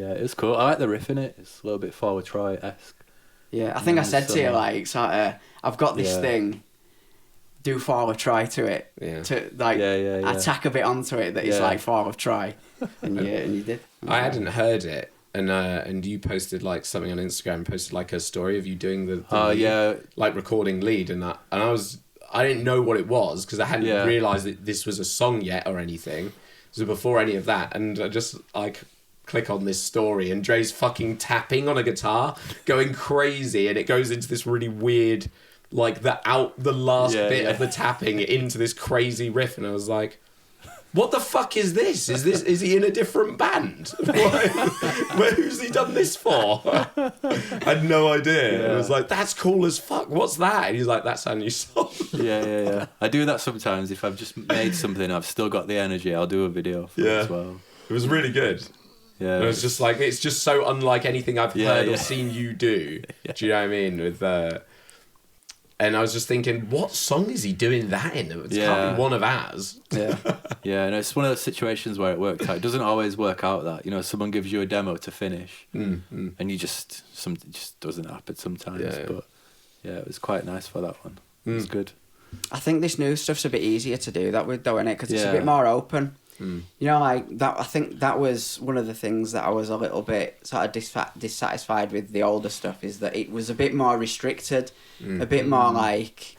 Yeah, it's cool. I like the riff in it. It's a little bit Forward Try-esque. Yeah, I think I said to you, like, sort of, I've got this thing, do Forward Try to it, to, like, I tack a bit onto it that is, like, Forward Try, and you did. I hadn't heard it, and you posted, like, something on Instagram, posted, like, a story of you doing the lead, like, recording lead, and I didn't know what it was, because I hadn't realised that this was a song yet or anything, so before any of that, and I just, like... click on this story and Dre's fucking tapping on a guitar, going crazy, and it goes into this really weird, like the last bit of the tapping into this crazy riff, and I was like, what the fuck is this? Is he in a different band? Who's he done this for? I had no idea. I was like, that's cool as fuck. What's that? And he's like, that's our new song. Yeah. I do that sometimes. If I've just made something, I've still got the energy, I'll do a video for it as well. It was really good. Yeah, and it's just like, it's just so unlike anything I've heard or seen you do. Do you know what I mean? With and I was just thinking, what song is he doing that in? It can't be one of ours. Yeah, and it's one of those situations where it worked out. It doesn't always work out that, you know, someone gives you a demo to finish, and you something just doesn't happen sometimes. But yeah, it was quite nice for that one. It was good. I think this new stuff's a bit easier to do that with, though, isn't it? Because it's a bit more open. You know, like that. I think that was one of the things that I was a little bit sort of dissatisfied with the older stuff, is that it was a bit more restricted, a bit more like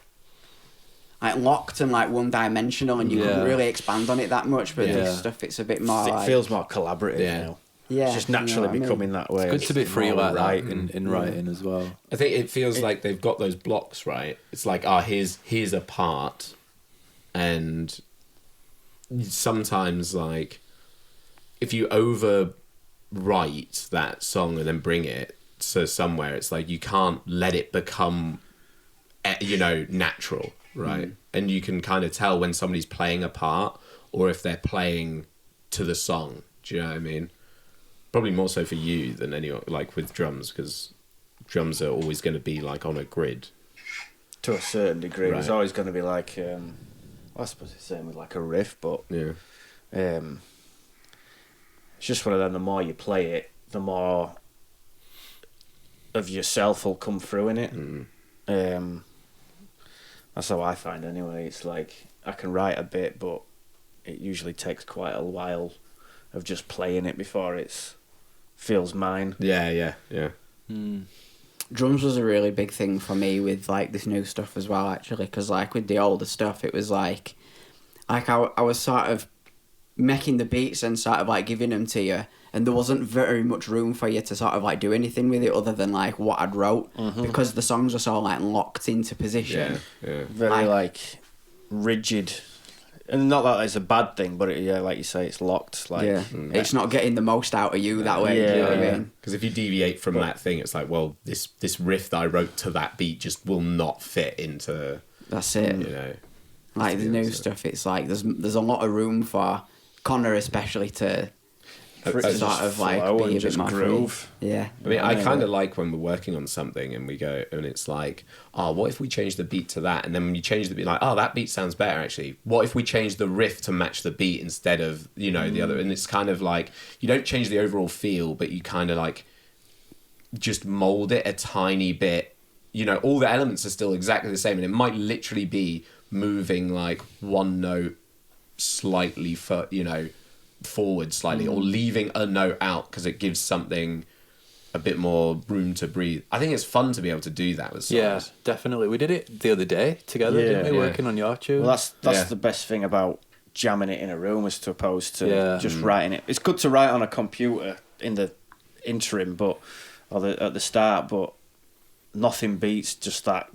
locked and like one-dimensional, and you couldn't really expand on it that much. But this stuff, it's a bit more. It feels more collaborative now. Yeah, it's just naturally becoming that way. It's good to be free like that in writing as well. I think it feels like they've got those blocks right. It's like, here's a part, and sometimes, like, if you overwrite that song and then bring it to somewhere, it's like you can't let it become, you know, natural, right? And you can kind of tell when somebody's playing a part or if they're playing to the song. Do you know what I mean? Probably more so for you than anyone, like with drums, because drums are always going to be like on a grid. To a certain degree. Right. There's always going to be like... I suppose it's the same with like a riff, but it's just one of them. The more you play it, the more of yourself will come through in it. That's how I find anyway. It's like I can write a bit, but it usually takes quite a while of just playing it before it feels mine. Yeah. Drums was a really big thing for me with like this new stuff as well, actually, because like with the older stuff, it was like I was sort of making the beats and sort of like giving them to you, and there wasn't very much room for you to sort of like do anything with it other than like what I'd wrote, because the songs were so like locked into position. Very like rigid. And not that it's a bad thing, but like you say, it's locked. Like, it's not getting the most out of you that way. Do you know what I mean? Because if you deviate from that thing, it's like, well, this riff that I wrote to that beat just will not fit into. That's it. You know, like the new stuff, it's like there's a lot of room for Connor, especially to sort of like be a bit more groove. Yeah. I mean, I kind of like when we're working on something and we go, and it's like, oh, what if we change the beat to that? And then when you change the beat, like, oh, that beat sounds better actually. What if we change the riff to match the beat instead of, you know, the other? And it's kind of like, you don't change the overall feel, but you kind of like just mold it a tiny bit. You know, all the elements are still exactly the same, and it might literally be moving like one note slightly for, you know, forward slightly, or leaving a note out because it gives something a bit more room to breathe. I think it's fun to be able to do that with songs. Yeah, definitely. We did it the other day together, didn't we? Working on your tune. Well, that's the best thing about jamming it in a room as opposed to just writing it. It's good to write on a computer in the interim, but at the start, but nothing beats just that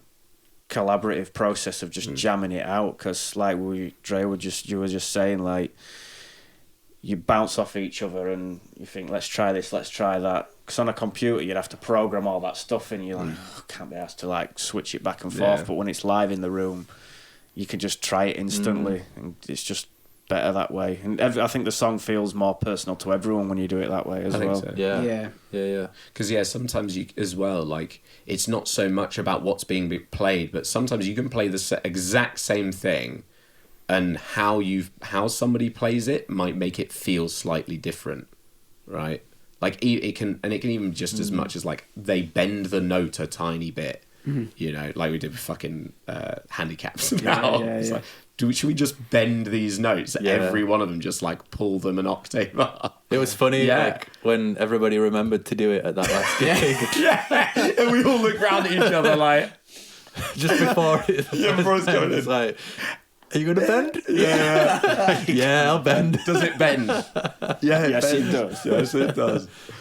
collaborative process of just jamming it out. Because like you were just saying, like, you bounce off each other and you think, let's try this, let's try that. Because on a computer, you'd have to program all that stuff in. You're like, I can't be asked to like switch it back and forth. But when it's live in the room, you can just try it instantly, and it's just better that way. And I think the song feels more personal to everyone when you do it that way as well. So. Yeah. Because sometimes you as well, like, it's not so much about what's being played, but sometimes you can play the exact same thing, and how somebody plays it might make it feel slightly different, right? Like it can even just as much as like they bend the note a tiny bit, you know, like we did with fucking handicaps now. It's like, should we just bend these notes? Every one of them, just like pull them an octave up. It was funny, like when everybody remembered to do it at that last gig. And we all look round at each other like just before it. Everyone's going in. It's like, are you gonna bend? Yeah, I'll bend. Does it bend? Yes, it does. Yes, it does.